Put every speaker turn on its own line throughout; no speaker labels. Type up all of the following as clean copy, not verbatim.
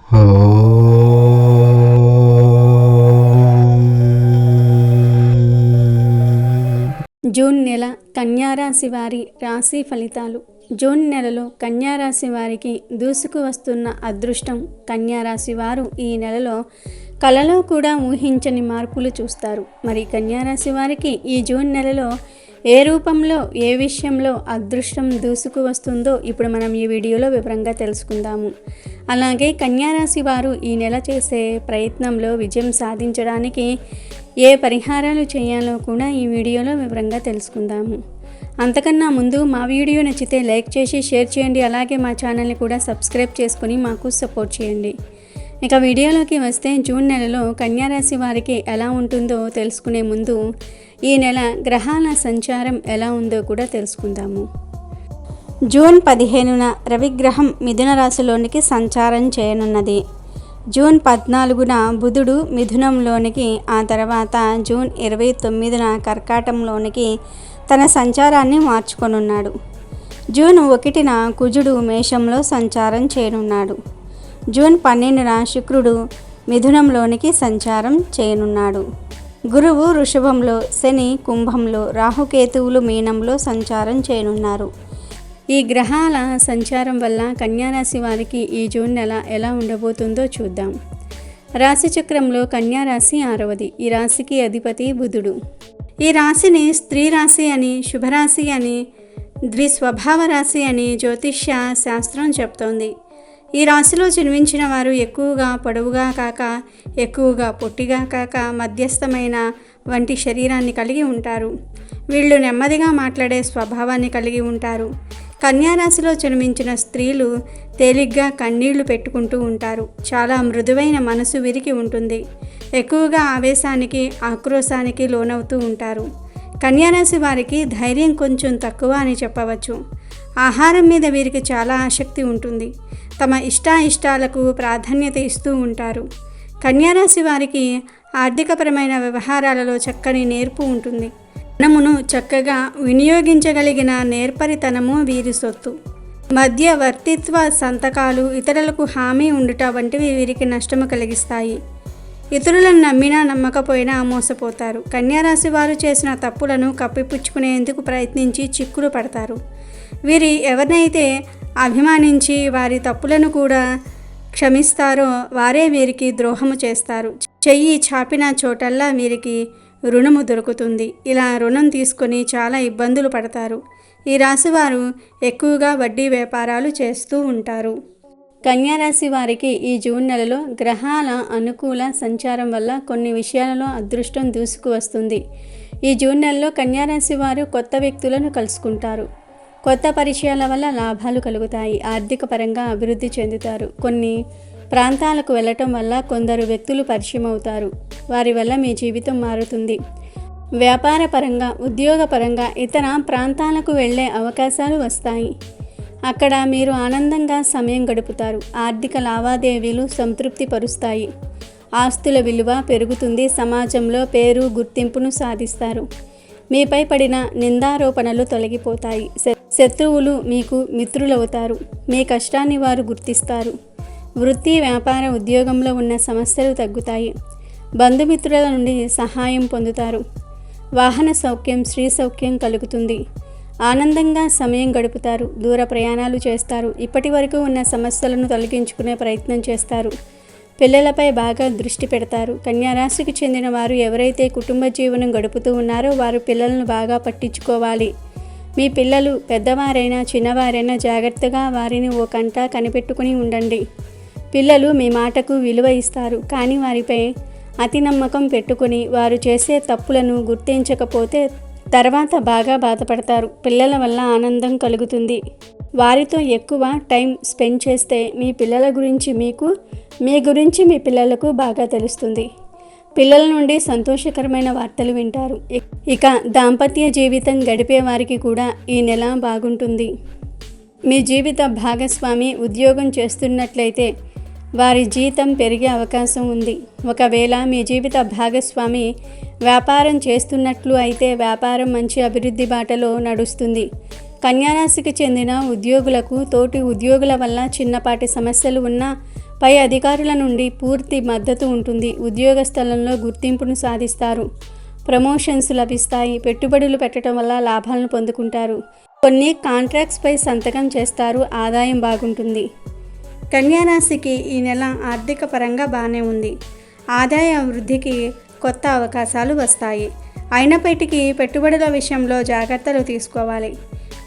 June నెల కన్యారాశి వారి రాశి ఫలితాలు. జూన్ నెలలో కన్యారాశి వారికి దూసుకు వస్తున్న అదృష్టం. కన్యారాశి వారు ఈ నెలలో కలలో కూడా ఊహించని మార్పులు చూస్తారు. మరి కన్యారాశి వారికి ఈ జూన్ నెలలో ఏ రూపంలో, ఏ విషయంలో అదృష్టం దూసుకు వస్తుందో ఇప్పుడు మనం ఈ వీడియోలో వివరంగా తెలుసుకుందాము. అలాగే కన్యారాశి వారు ఈ నెల చేసే ప్రయత్నంలో విజయం సాధించడానికి ఏ పరిహారాలు చేయాలో కూడా ఈ వీడియోలో వివరంగా తెలుసుకుందాము. అంతకన్నా ముందు మా వీడియో నచ్చితే లైక్ చేసి షేర్ చేయండి. అలాగే మా ఛానల్ని కూడా సబ్స్క్రైబ్ చేసుకొని మాకు సపోర్ట్ చేయండి. ఇక వీడియోలోకి వస్తే జూన్ నెలలో కన్యారాశి వారికి ఎలా ఉంటుందో తెలుసుకునే ముందు ఈ నెల గ్రహాల సంచారం ఎలా ఉందో కూడా తెలుసుకుందాము. జూన్ 15న రవిగ్రహం మిథున రాశిలోనికి సంచారం చేయనున్నది. జూన్ 14న బుధుడు మిథునంలోనికి, ఆ తర్వాత జూన్ 29న కర్కాటంలోనికి తన సంచారాన్ని మార్చుకొనున్నాడు. జూన్ 1న కుజుడు మేషంలో సంచారం చేయనున్నాడు. జూన్ 12న శుక్రుడు మిథునంలోనికి సంచారం చేయనున్నాడు. గురువు వృషభంలో, శని కుంభంలో, రాహుకేతువులు మీనంలో సంచారం చేయనున్నారు. ఈ గ్రహాల సంచారం వల్ల కన్యారాశి వారికి ఈ జూన్ నెల ఎలా ఉండబోతుందో చూద్దాం. రాశి చక్రంలో కన్యారాశి 6వది. ఈ రాశికి అధిపతి బుధుడు. ఈ రాశిని స్త్రీ రాశి అని, శుభరాశి అని, ద్విస్వభావ రాశి అని జ్యోతిష్య శాస్త్రం చెప్తోంది. ఈ రాశిలో జన్మించిన వారు ఎక్కువగా పొడవుగా కాక, ఎక్కువగా పొట్టిగా కాక, మధ్యస్థమైన వంటి శరీరాన్ని కలిగి ఉంటారు. వీళ్ళు నెమ్మదిగా మాట్లాడే స్వభావాన్ని కలిగి ఉంటారు. కన్యారాశిలో జన్మించిన స్త్రీలు తేలిగ్గా కన్నీళ్లు పెట్టుకుంటూ ఉంటారు. చాలా మృదువైన మనసు వీరికి ఉంటుంది. ఎక్కువగా ఆవేశానికి, ఆక్రోశానికి లోనవుతూ ఉంటారు. కన్యారాశి వారికి ధైర్యం కొంచెం తక్కువ అని చెప్పవచ్చు. ఆహారం మీద వీరికి చాలా ఆసక్తి ఉంటుంది. తమ ఇష్టాయిష్టాలకు ప్రాధాన్యత ఇస్తూ ఉంటారు. కన్యారాశి వారికి ఆర్థికపరమైన వ్యవహారాలలో చక్కని నేర్పు ఉంటుంది. ధనమును చక్కగా వినియోగించగలిగిన నేర్పరితనము వీరి సొత్తు. మధ్యవర్తిత్వ సంతకాలు, ఇతరులకు హామీ ఉండుట వంటివి వీరికి నష్టము కలిగిస్తాయి. ఇతరులను నమ్మినా నమ్మకపోయినా మోసపోతారు. కన్యారాశి వారు చేసిన తప్పులను కప్పిపుచ్చుకునేందుకు ప్రయత్నించి చిక్కులు పడతారు. వీరి ఎవరినైతే అభిమానించి వారి తప్పులను కూడా క్షమిస్తారో వారే వీరికి ద్రోహము చేస్తారు. చెయ్యి చాపిన చోటల్లా వీరికి రుణము దొరుకుతుంది. ఇలా రుణం తీసుకొని చాలా ఇబ్బందులు పడతారు. ఈ రాశివారు ఎక్కువగా వడ్డీ వ్యాపారాలు చేస్తూ ఉంటారు. కన్యారాశి వారికి ఈ జూన్ నెలలో గ్రహాల అనుకూల సంచారం వల్ల కొన్ని విషయాలలో అదృష్టం దూసుకు వస్తుంది. ఈ జూన్ నెలలో కన్యారాశి వారు కొత్త వ్యక్తులను కలుసుకుంటారు. కొత్త పరిచయాల వల్ల లాభాలు కలుగుతాయి. ఆర్థిక పరంగా అభివృద్ధి చెందుతారు. కొన్ని ప్రాంతాలకు వెళ్ళటం వల్ల కొందరు వ్యక్తులు పరిచయం అవుతారు. వారి వల్ల మీ జీవితం మారుతుంది. వ్యాపార పరంగా, ఉద్యోగపరంగా ఇతర ప్రాంతాలకు వెళ్ళే అవకాశాలు వస్తాయి. అక్కడ మీరు ఆనందంగా సమయం గడుపుతారు. ఆర్థిక లావాదేవీలు సంతృప్తి పరుస్తాయి. ఆస్తుల విలువ పెరుగుతుంది. సమాజంలో పేరు, గుర్తింపును సాధిస్తారు. మీపై పడిన నిందారోపణలు తొలగిపోతాయి. శత్రువులు మీకు మిత్రులవుతారు. మీ కష్టాన్ని వారు గుర్తిస్తారు. వృత్తి, వ్యాపార, ఉద్యోగంలో ఉన్న సమస్యలు తగ్గుతాయి. బంధుమిత్రుల నుండి సహాయం పొందుతారు. వాహన సౌఖ్యం, స్త్రీ సౌఖ్యం కలుగుతుంది. ఆనందంగా సమయం గడుపుతారు. దూర ప్రయాణాలు చేస్తారు. ఇప్పటి వరకు ఉన్న సమస్యలను తొలగించుకునే ప్రయత్నం చేస్తారు. పిల్లలపై బాగా దృష్టి పెడతారు. కన్యారాశికి చెందిన వారు ఎవరైతే కుటుంబ జీవనం గడుపుతూ ఉన్నారో వారు పిల్లలను బాగా పట్టించుకోవాలి. మీ పిల్లలు పెద్దవారైనా చిన్నవారైనా జాగ్రత్తగా వారిని ఓ కంట కనిపెట్టుకుని ఉండండి. పిల్లలు మీ మాటకు విలువ ఇస్తారు. కానీ వారిపై అతి నమ్మకం పెట్టుకుని వారు చేసే తప్పులను గుర్తించకపోతే తర్వాత బాగా బాధపడతారు. పిల్లల వల్ల ఆనందం కలుగుతుంది. వారితో ఎక్కువ టైం స్పెండ్ చేస్తే మీ పిల్లల గురించి మీకు, మీ గురించి మీ పిల్లలకు బాగా తెలుస్తుంది. పిల్లల నుండి సంతోషకరమైన వార్తలు వింటారు. ఇక దాంపత్య జీవితం గడిపే వారికి కూడా ఈ నెల బాగుంటుంది. మీ జీవిత భాగస్వామి ఉద్యోగం చేస్తున్నట్లయితే వారి జీతం పెరిగే అవకాశం ఉంది. ఒకవేళ మీ జీవిత భాగస్వామి వ్యాపారం చేస్తున్నట్లు అయితే వ్యాపారం మంచి అభివృద్ధి బాటలో నడుస్తుంది. కన్యారాశికి చెందిన ఉద్యోగులకు తోటి ఉద్యోగుల వల్ల చిన్నపాటి సమస్యలు ఉన్నా పై అధికారుల నుండి పూర్తి మద్దతు ఉంటుంది. ఉద్యోగ స్థలంలో గుర్తింపును సాధిస్తారు. ప్రమోషన్స్ లభిస్తాయి. పెట్టుబడులు పెట్టడం వల్ల లాభాలను పొందుకుంటారు. కొన్ని కాంట్రాక్ట్స్పై సంతకం చేస్తారు. ఆదాయం బాగుంటుంది. కన్యా రాశికి ఈ నెల ఆర్థిక పరంగా బాగానే ఉంది. ఆదాయ వృద్ధికి కొత్త అవకాశాలు వస్తాయి. అయినప్పటికీ పెట్టుబడుల విషయంలో జాగ్రత్తలు తీసుకోవాలి.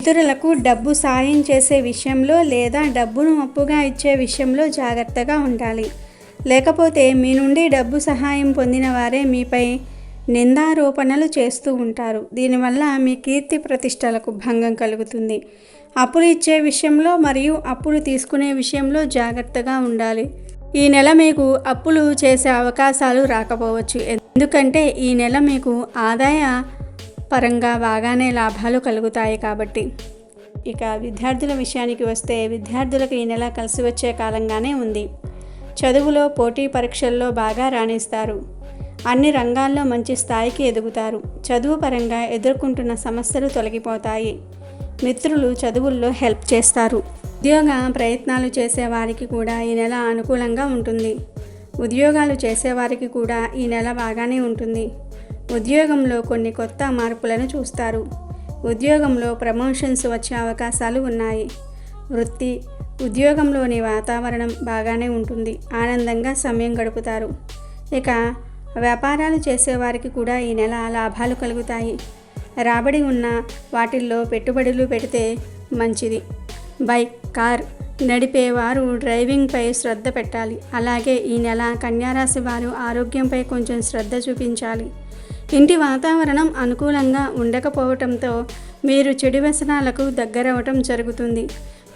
ఇతరులకు డబ్బు సాయం చేసే విషయంలో లేదా డబ్బును అప్పుగా ఇచ్చే విషయంలో జాగ్రత్తగా ఉండాలి. లేకపోతే మీ నుండి డబ్బు సహాయం పొందిన వారే మీపై నిందారోపణలు చేస్తూ ఉంటారు. దీనివల్ల మీ కీర్తి ప్రతిష్టలకు భంగం కలుగుతుంది. అప్పులు ఇచ్చే విషయంలో మరియు అప్పులు తీసుకునే విషయంలో జాగ్రత్తగా ఉండాలి. ఈ నెల మీకు అప్పులు చేసే అవకాశాలు రాకపోవచ్చు. ఎందుకంటే ఈ నెల మీకు ఆదాయ పరంగా బాగానే లాభాలు కలుగుతాయి కాబట్టి. ఇక విద్యార్థుల విషయానికి వస్తే విద్యార్థులకు ఈ నెల కలిసి వచ్చే కాలంగానే ఉంది. చదువులో పోటీ పరీక్షల్లో బాగా రాణిస్తారు. అన్ని రంగాల్లో మంచి స్థాయికి ఎదుగుతారు. చదువు పరంగా ఎదుర్కొంటున్న సమస్యలు తొలగిపోతాయి. మిత్రులు చదువుల్లో హెల్ప్ చేస్తారు. ఉద్యోగ ప్రయత్నాలు చేసేవారికి కూడా ఈ నెల అనుకూలంగా ఉంటుంది. ఉద్యోగాలు చేసేవారికి కూడా ఈ నెల బాగానే ఉంటుంది. ఉద్యోగంలో కొన్ని కొత్త మార్పులను చూస్తారు. ఉద్యోగంలో ప్రమోషన్స్ వచ్చే అవకాశాలు ఉన్నాయి. వృత్తి, ఉద్యోగంలోని వాతావరణం బాగానే ఉంటుంది. ఆనందంగా సమయం గడుపుతారు. ఇక వ్యాపారాలు చేసేవారికి కూడా ఈ నెల లాభాలు కలుగుతాయి. రాబడి ఉన్న వాటిల్లో పెట్టుబడులు పెడితే మంచిది. బైక్, కార్ నడిపేవారు డ్రైవింగ్పై శ్రద్ధ పెట్టాలి. అలాగే ఈ నెల కన్యారాశి వారు ఆరోగ్యంపై కొంచెం శ్రద్ధ చూపించాలి. ఇంటి వాతావరణం అనుకూలంగా ఉండకపోవటంతో మీరు చెడు వ్యసనాలకు దగ్గరవటం జరుగుతుంది.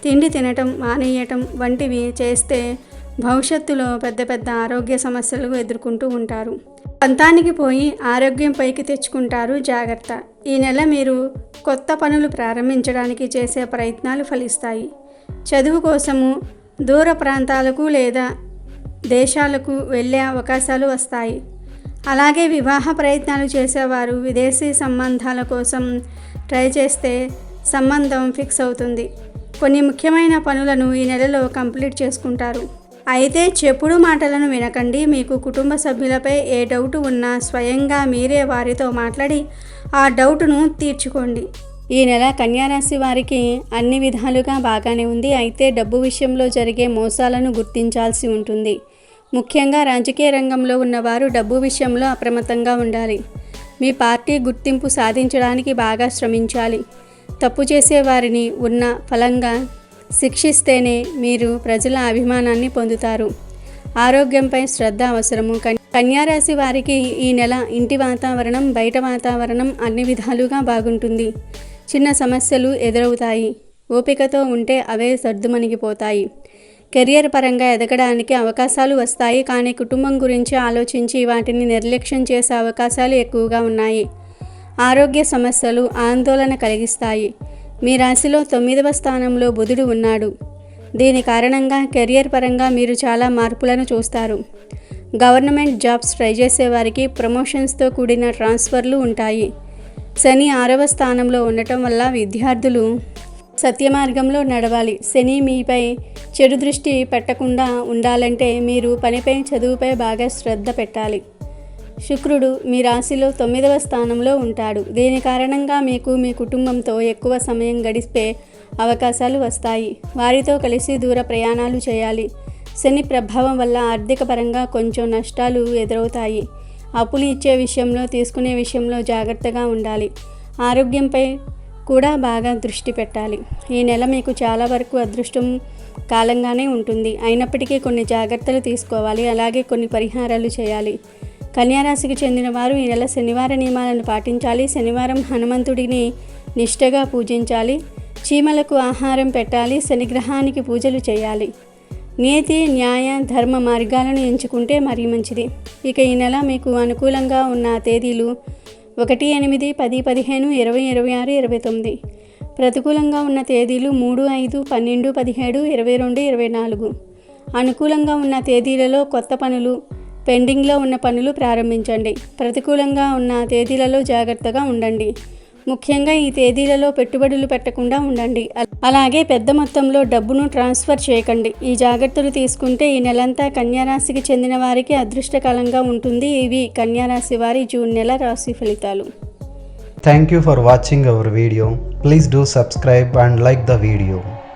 తిండి తినటం మానేయటం వంటివి చేస్తే భవిష్యత్తులో పెద్ద పెద్ద ఆరోగ్య సమస్యలు ఎదుర్కొంటూ ఉంటారు. పంతానికి పోయి ఆరోగ్యం పైకి తెచ్చుకుంటారు. జాగ్రత్త. ఈ నెల మీరు కొత్త పనులు ప్రారంభించడానికి చేసే ప్రయత్నాలు ఫలిస్తాయి. చదువు కోసము దూర ప్రాంతాలకు లేదా దేశాలకు వెళ్ళే అవకాశాలు వస్తాయి. అలాగే వివాహ ప్రయత్నాలు చేసేవారు విదేశీ సంబంధాల కోసం ట్రై చేస్తే సంబంధం ఫిక్స్ అవుతుంది. కొన్ని ముఖ్యమైన పనులను ఈ నెలలో కంప్లీట్ చేసుకుంటారు. అయితే చెప్పుడు మాటలను వినకండి. మీకు కుటుంబ సభ్యులపై ఏ డౌట్ ఉన్నా స్వయంగా మీరే వారితో మాట్లాడి ఆ డౌట్ను తీర్చుకోండి. ఈ నెల కన్యారాశి వారికి అన్ని విధాలుగా బాగానే ఉంది. అయితే డబ్బు విషయంలో జరిగే మోసాలను గుర్తించాల్సి ఉంటుంది. ముఖ్యంగా రాజకీయ రంగంలో ఉన్నవారు డబ్బు విషయంలో అప్రమత్తంగా ఉండాలి. మీ పార్టీ గుర్తింపు సాధించడానికి బాగా శ్రమించాలి. తప్పు చేసే వారిని ఉన్న ఫలంగా శిక్షిస్తేనే మీరు ప్రజల అభిమానాన్ని పొందుతారు. ఆరోగ్యంపై శ్రద్ధ అవసరము. కన్యారాశి వారికి ఈ నెల ఇంటి వాతావరణం, బయట వాతావరణం అన్ని విధాలుగా బాగుంటుంది. చిన్న సమస్యలు ఎదురవుతాయి. ఓపికతో ఉంటే అవే సర్దుమణిగిపోతాయి. కెరియర్ పరంగా ఎదగడానికి అవకాశాలు వస్తాయి. కానీ కుటుంబం గురించి ఆలోచించి వాటిని నిర్లక్ష్యం చేసే అవకాశాలు ఎక్కువగా ఉన్నాయి. ఆరోగ్య సమస్యలు ఆందోళన కలిగిస్తాయి. మీ రాశిలో 9వ స్థానంలో బుధుడు ఉన్నాడు. దీని కారణంగా కెరియర్ పరంగా మీరు చాలా మార్పులను చూస్తారు. గవర్నమెంట్ జాబ్స్ ట్రై చేసేవారికి ప్రమోషన్స్తో కూడిన ట్రాన్స్ఫర్లు ఉంటాయి. శని 6వ స్థానంలో ఉండటం వల్ల విద్యార్థులు సత్యమార్గంలో నడవాలి. శని మీపై చెడు దృష్టి పెట్టకుండా ఉండాలంటే మీరు పనిపై, చదువుపై బాగా శ్రద్ధ పెట్టాలి. శుక్రుడు మీ రాశిలో 9వ స్థానంలో ఉంటాడు. దీని కారణంగా మీకు మీ కుటుంబంతో ఎక్కువ సమయం గడిపే అవకాశాలు వస్తాయి. వారితో కలిసి దూర ప్రయాణాలు చేయాలి. శని ప్రభావం వల్ల ఆర్థిక పరంగా కొంచెం నష్టాలు ఎదురవుతాయి. అప్పులు ఇచ్చే విషయంలో, తీసుకునే విషయంలో జాగ్రత్తగా ఉండాలి. ఆరోగ్యంపై కూడా బాగా దృష్టి పెట్టాలి. ఈ నెల మీకు చాలా వరకు అదృష్టం కాలంగానే ఉంటుంది. అయినప్పటికీ కొన్ని జాగ్రత్తలు తీసుకోవాలి. అలాగే కొన్ని పరిహారాలు చేయాలి. కన్యారాశికి చెందిన వారు ఈ నెల శనివార నియమాలను పాటించాలి. శనివారం హనుమంతుడిని నిష్ఠగా పూజించాలి. చీమలకు ఆహారం పెట్టాలి. శనిగ్రహానికి పూజలు చేయాలి. నీతి, న్యాయ, ధర్మ మార్గాలను ఎంచుకుంటే మరీ మంచిది. ఇక ఈ నెల మీకు అనుకూలంగా ఉన్న తేదీలు 1, 8, 10, 15, 20, 26, 29. ప్రతికూలంగా ఉన్న తేదీలు 3, 5, 12, 17, 22, 24. అనుకూలంగా ఉన్న తేదీలలో కొత్త పనులు, పెండింగ్లో ఉన్న పనులు ప్రారంభించండి. ప్రతికూలంగా ఉన్న తేదీలలో జాగ్రత్తగా ఉండండి. ముఖ్యంగా ఈ తేదీలలో పెట్టుబడులు పెట్టకుండా ఉండండి. అలాగే పెద్ద మొత్తంలో డబ్బును ట్రాన్స్ఫర్ చేయకండి. ఈ జాగ్రత్తలు తీసుకుంటే ఈ నెలంతా కన్యా రాశికి చెందిన వారికి అదృష్టకాలంగా ఉంటుంది. ఇవి కన్యా రాశి వారి జూన్ నెల రాశి ఫలితాలు.
Thank you for watching our video. Please do subscribe and like the video.